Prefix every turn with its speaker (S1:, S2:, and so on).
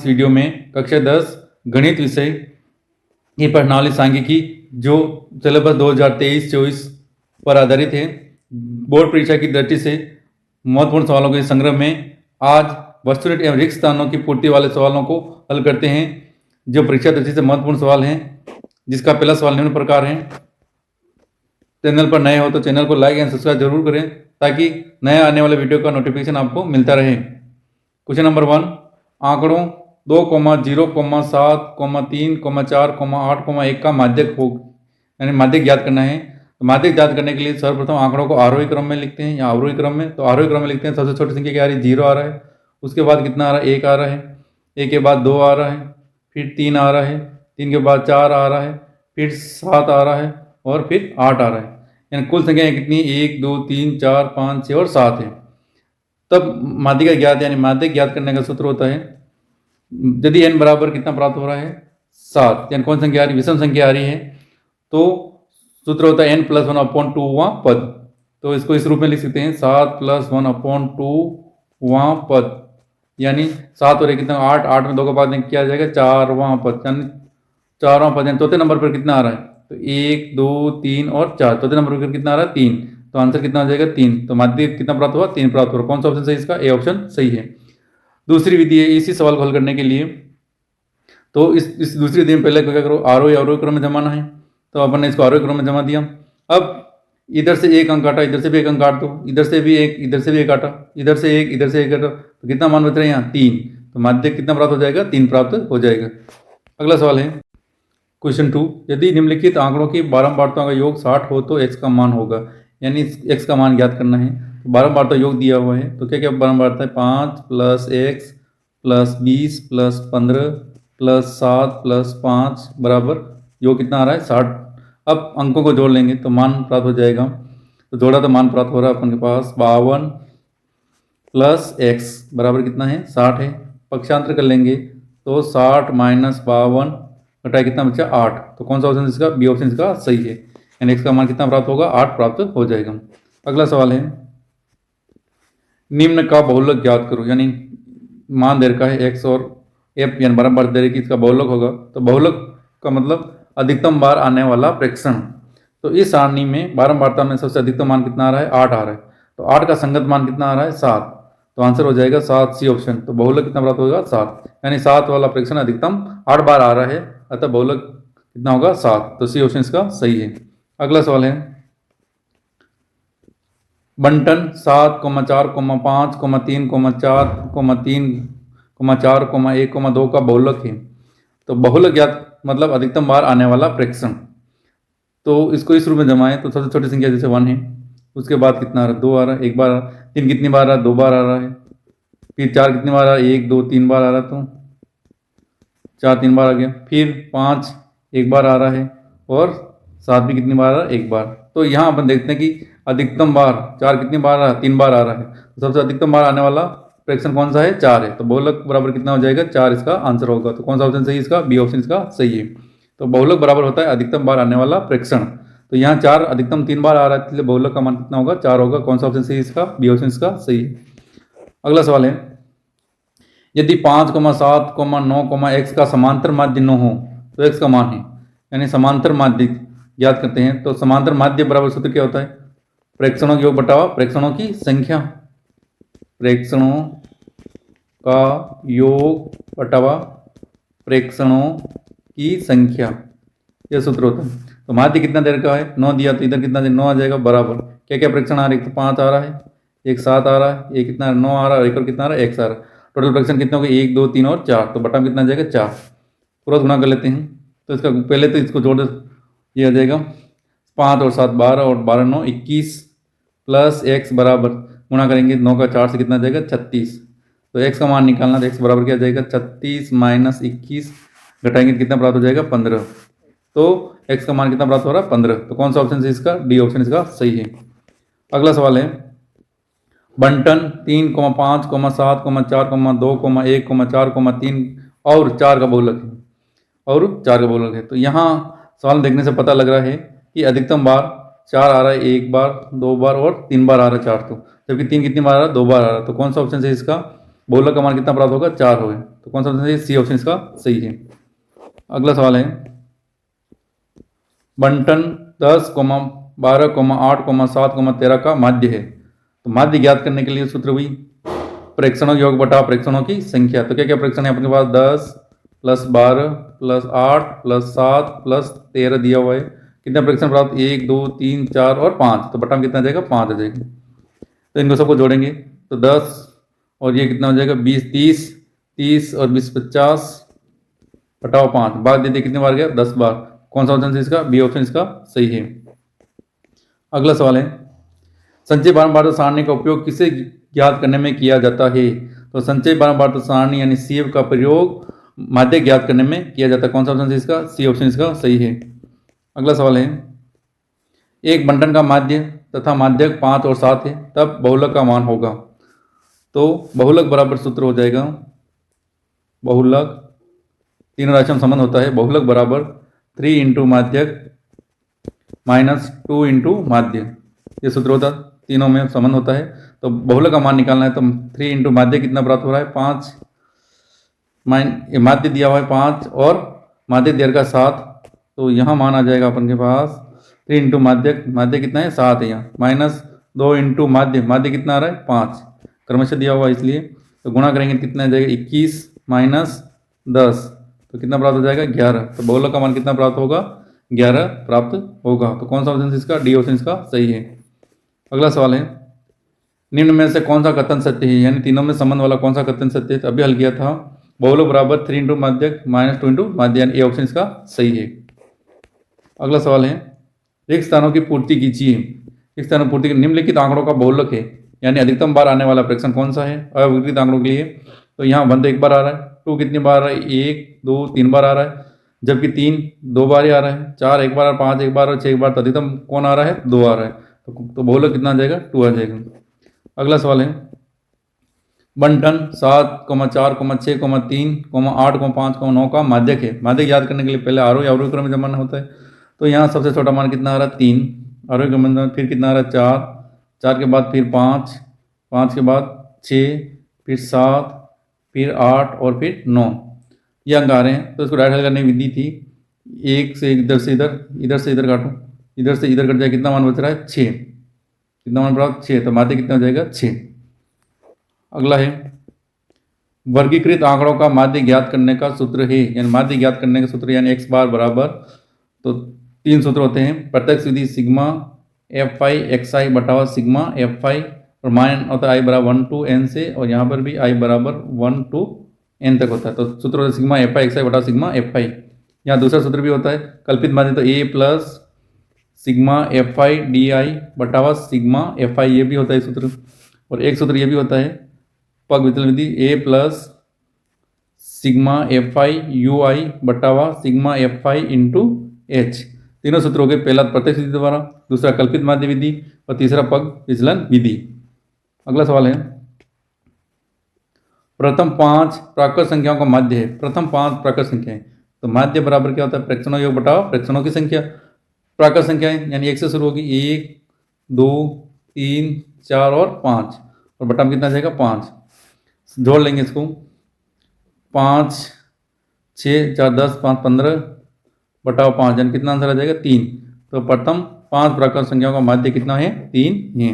S1: Video में कक्षा 10 गणित विषय की प्रणाली सांख्यिकी जो सिलेबस 2023-24 पर आधारित है, बोर्ड परीक्षा की दृष्टि से महत्वपूर्ण सवालों के संग्रह में आज वस्तुनिष्ठ एवं रिक्त स्थानों की पूर्ति वाले सवालों को हल करते हैं, जो परीक्षा दृष्टि से महत्वपूर्ण सवाल हैं। जिसका पहला सवाल निम्न प्रकार है। चैनल पर नए हो तो चैनल को लाइक एंड सब्सक्राइब जरूर करें ताकि नए आने वाले वीडियो का नोटिफिकेशन आपको मिलता रहे। क्वेश्चन नंबर 1, आंकड़ों 2, 0, 7, 3, 4, 8, 1 का माध्यक हो यानी माध्यक ज्ञात करना है। तो माध्यक ज्ञात करने के लिए सर्वप्रथम आंकड़ों को आरोही क्रम में लिखते हैं या अवरोही क्रम में। तो आरोही क्रम में लिखते हैं, सबसे छोटी संख्या क्या आ रही है, 0 आ रहा है। उसके बाद कितना आ रहा है, 1 आ रहा है। 1 के बाद 2 आ रहा है, फिर 3 आ रहा है, 3 के बाद 4 आ रहा है, फिर 7 आ रहा है और फिर 8 आ रहा है। यानी कुल संख्या कितनी, 1, 2, 3, 4, 5, 6 और 7 है। तब माध्यिका ज्ञात यानी माध्यक ज्ञात करने का सूत्र होता है, यदि n बराबर कितना प्राप्त हो रहा है, 7, यानी कौन संख्या आ रही है, विषम संख्या आ रही है, तो सूत्र होता है n + 1/2वां पद। तो इसको इस रूप में लिख सकते हैं, 7 + 1/2वां पद, यानी 7 और 1 कितना, 8, 8 में 2 का भाग क्या आ जाएगा, 4वां पद, यानी 4वां पद। यानी चौथे नंबर पर कितना आ रहा है, तो 1, 2, 3 और 4, चौथे नंबर पर कितना आ रहा है, 3। तो आंसर कितना हो जाएगा, 3। तो माध्यक कितना प्राप्त हुआ, 3 प्राप्त हो रहा। कौन सा ऑप्शन सही है इसका, ए ऑप्शन सही है। दूसरी विधि है इसी सवाल को हल करने के लिए। तो इस दूसरी विधि में पहले क्या करो, आरोही अवरोही क्रम में जमाना है। तो अपन ने इसको आरोही क्रम में जमा दिया। अब इधर से 1 अंक काटा, इधर से भी 1 अंक काट दो, इधर से भी 1, इधर से भी 1 काटा, इधर से 1, इधर से 1 काटा, तो कितना मान बच रहा है यहाँ, 3। तो माध्यक कितना प्राप्त हो जाएगा, 3 प्राप्त हो जाएगा। अगला सवाल है क्वेश्चन 2, यदि निम्नलिखित आंकड़ों की बारंबारताओं का योग 60 हो तो x का मान होगा। यानी x का मान ज्ञात करना है। तो बारंबारता योग दिया हुआ है, तो क्या क्या बारंबारता है, 5 + x + 20 + 15 + 7 + 5 बराबर योग कितना आ रहा है, 60। अब अंकों को जोड़ लेंगे तो मान प्राप्त हो जाएगा। तो जोड़ा तो मान प्राप्त हो रहा है अपन के पास, 52 + x बराबर कितना है, 60 है। पक्षांतर कर लेंगे तो 60 - 52 घटाए कितना बचा, 8। तो कौन सा ऑप्शन इसका, बी ऑप्शन इसका सही है। यानी x का मान कितना प्राप्त होगा, 8 प्राप्त हो जाएगा। अगला सवाल है, निम्न का बहुलक ज्ञात करो। यानी मान दे रखा है x और f, यानी बारंबार दे रखी, इसका बहुलक होगा। तो बहुलक का मतलब अधिकतम बार आने वाला प्रेक्षण। तो इस सारणी में बारंबारता में सबसे अधिकतम मान कितना आ रहा है, 8 आ रहा है। तो 8 का संगत मान कितना आ रहा है, 7। तो आंसर हो जाएगा 7, सी ऑप्शन। तो बहुलक कितना प्राप्त होगा, 7। यानी 7 वाला प्रेक्षण अधिकतम 8 बार आ रहा है, अतः बहुलक कितना होगा, 7। तो सी ऑप्शन इसका सही है। अगला सवाल है, बंटन 7, 4, 5, 3, 4, 3, 4, 1, 2 का बहुलक है। तो बहुलक ज्ञात मतलब अधिकतम बार आने वाला प्रेक्षण। तो इसको इस रूप में जमाएं तो सबसे छोटी संख्या जैसे 1 है, उसके बाद कितना आ रहा है, 2 आ रहा है, 1 बार आ रहा है। 3 कितनी बार आ रहा है, 2 बार आ रहा है। फिर 4 कितनी बार आ रहा है, 1, 2, 3 बार आ रहा है, तो 4 3 बार आ गया। फिर 5 1 बार आ रहा है और 7 भी कितनी बार आ रहा है, 1 बार। तो यहाँ अपन देखते हैं कि अधिकतम बार 4 कितनी बार आ रहा है, 3 बार आ रहा है। तो सबसे अधिकतम बार आने वाला फ्रैक्शन कौन सा है, 4 है। तो बहुलक बराबर कितना हो जाएगा, 4 इसका आंसर होगा। तो कौन सा ऑप्शन सही है इसका, बी ऑप्शन इसका सही है। तो बहुलक बराबर होता है अधिकतम बार आने वाला प्रेक्षण। तो यहाँ 4 अधिकतम 3 बार आ रहा है, इसलिए बहुलक का मान कितना होगा, 4 होगा। कौन सा ऑप्शन सही है इसका, बी ऑप्शन इसका सही है। अगला सवाल है, यदि 5, 7, 9, x का समांतर माध्य 9 हो तो x का मान है। यानी समांतर माध्य ज्ञात करते हैं। तो समांतर माध्य बराबर सूत्र क्या होता है, प्रेक्षणों का योग बटा प्रेक्षणों की संख्या। प्रेक्षणों का योग बटा प्रेक्षणों की संख्या, यह सूत्र होता है। तो माध्य कितना देर का है, 9 दिया, तो इधर कितना 9 आ जाएगा बराबर। क्या क्या प्रेक्षण आ रहे हैं, तो 5 आ रहा है, एक 7 आ रहा है, एक कितना 9 आ रहा है, एक और कितना आ रहा है, x आ रहा है। टोटल प्रेक्षण कितना होगा, 1, 2, 3 और 4। तो बटा में कितना आ जाएगा, 4। पूरा गुना कर लेते हैं। तो इसका पहले तो इसको जोड़, ये आ जाएगा 5 और 7 12 और 12 9 21 प्लस x बराबर गुणा करेंगे 9 का 4 से कितना आ जाएगा, 36। तो x का मान निकालना, तो x बराबर क्या आ जाएगा, 36 - 21 घटाएंगे कितना प्राप्त हो जाएगा, 15। तो x का मान कितना प्राप्त हो रहा है, 15। तो कौन सा ऑप्शन है इसका, डी ऑप्शन इसका सही है। अगला सवाल है, बंटन 3, 5, 7, 4, 2, 1, 4, 3 और 4 का बहुलक है, और 4 का बहुलक है। तो यहाँ सवाल देखने से पता लग रहा है कि अधिकतम बार 4 आ रहा है, 1 बार, 2 बार और 3 बार आ रहा है 4। तो जबकि 3 कितनी बार आ रहा है, 2 बार आ रहा है। तो कौन सा ऑप्शन है इसका, बहुलक का मान कितना प्राप्त होगा, 4 होगा। तो कौन सा ऑप्शन है, सी ऑप्शन इसका सही है। अगला सवाल है बंटन 10, 12, 8, 7, 13 का माध्य है। तो माध्य ज्ञात करने के लिए सूत्र हुई प्रेक्षणों योग बटा प्रेक्षणों की संख्या। तो क्या क्या प्रेक्षण है अपने पास, 10 + 12 + 8 + 7 + 13 दिया हुआ है। कितने प्रेक्षण प्राप्त, 1, 2, 3, 4 और 5। तो बटा में कितना आ जाएगा, 5 आ जाएगा। तो इनको सबको जोड़ेंगे तो 10 और ये कितना हो जाएगा, 20, 30, 30 और 20, 50 बटाओ 5। बार दे दिए कितनी बार गया, 10 बार। कौन सा ऑप्शन है इसका, बी ऑप्शन इसका सही है। अगला सवाल है संचय बारंबारता सारणी का उपयोग किसे ज्ञात करने में किया जाता है। तो संचय बारंबारता सारणी यानी सीएफ का प्रयोग माध्य ज्ञात करने में किया जाता है। कौन सा ऑप्शन है इसका, सी ऑप्शन इसका सही है। अगला सवाल है एक बंटन का माध्य तथा माध्यक 5 और 7 है, तब बहुलक का मान होगा। तो बहुलक बराबर सूत्र हो जाएगा, बहुलक तीनों राशियों में संबंध होता है। बहुलक बराबर 3 × माध्यक -2 × माध्य, ये सूत्र होता है, तीनों में संबंध होता है। तो बहुलक का मान निकालना है तो 3 × माध्य कितना प्राप्त हो रहा है, 5 माध्य दिया हुआ है 5 और माध्य दिया का 7। तो यहाँ मान आ जाएगा अपन के पास 3 × माध्य, माध्य कितना है 7 है यहाँ, -2 × माध्य, माध्य कितना आ रहा है 5, क्रमशः दिया हुआ इसलिए। तो गुणा करेंगे तो कितना आ जाएगा, 21 - 10, तो कितना प्राप्त हो जाएगा, 11। तो बहुलक का मान कितना प्राप्त होगा, 11 प्राप्त होगा। तो कौन सा ऑप्शन इसका, डी ऑप्शन इसका सही है। अगला सवाल है निम्न में से कौन सा कथन सत्य है, यानी तीनों में संबंध वाला कौन सा कथन सत्य है। तो अभी हल किया था, बहुलक बराबर 3 × माध्यक -2 × माध्य, यानी ए ऑप्शन इसका सही है। अगला सवाल है रिक्त स्थानों की पूर्ति कीजिए। रिक्त स्थानों की पूर्ति निम्नलिखित आंकड़ों का बहुलक है, यानी अधिकतम बार आने वाला प्रेक्षण कौन सा है अविकृत आंकड़ों के लिए। तो यहाँ 1 तो 1 बार आ रहा है, 2 कितनी बार आ रहा है, 1, 2, 3 बार आ रहा है, जबकि 3 2 बार ही आ रहा है, 4 1 बार, 5 1 बार और 6 1 बार। तो अधिकतम कौन आ रहा है, 2 आ रहा है। तो बहुलक कितना आ जाएगा, 2 आ जाएगा। अगला सवाल है बंटन 7, 4, 6, 3, 8, 5, 9 का माध्यक है। माध्यक याद करने के लिए पहले आरोही अवरोही क्रम में जमाना होता है। तो यहाँ सबसे छोटा मान कितना आ रहा है, 3 आरोही क्रम में, फिर कितना आ रहा है 4, 4 के बाद फिर 5, 5 के बाद 6, फिर 7, फिर 8 और फिर 9, ये अंक आ रहे हैं। तो इसको डायरेक्ट हल करने की विधि थी, 1 से इधर से इधर, इधर से इधर काटो, इधर से इधर कट जाए, कितना मान बच रहा है 6, कितना मान प्राप्त 6, तो माध्य कितना हो जाएगा 6। अगला है वर्गीकृत आंकड़ों का माध्य ज्ञात करने का सूत्र है, यानी माध्य ज्ञात करने का सूत्र यानी x बार बराबर, तो 3 सूत्र होते हैं। प्रत्यक्ष विधि सिग्मा fi xi बटा सिग्मा fi, और मान होता है i बराबर 1 to n से, और यहाँ पर भी i बराबर 1 to n तक होता है। तो सूत्र होता है सिग्मा fi xi बटा सिग्मा fi। यहाँ दूसरा सूत्र भी होता है कल्पित माध्य, तो a plus sigma fi di बटा सिग्मा fi, ये भी होता है सूत्र। और एक सूत्र ये भी होता है पग विचलन विधि, a plus sigma fi ui बटा सिग्मा fi इंटू h। तीनों सूत्र हो गए, पहला प्रत्यक्ष विधि द्वारा, दूसरा कल्पित माध्य विधि और तीसरा पग विचलन विधि। अगला सवाल है प्रथम 5 प्राकृत संख्याओं का माध्य है। प्रथम 5 प्राकृत संख्याएं, तो माध्य बराबर क्या होता है, प्रेक्षणों योग बटा प्रेक्षणों की संख्या। प्राकृत संख्याएं यानी 1 से शुरू होगी, 1, 2, 3, 4 और 5, और बटा में कितना जाएगा 5। जोड़ लेंगे इसको, 5, 6, 4, 10, 5, 15 बटा 5, यानी कितना आंसर आ जाएगा 3। तो प्रथम 5 प्राकृत संख्याओं का माध्य कितना है, 3 है।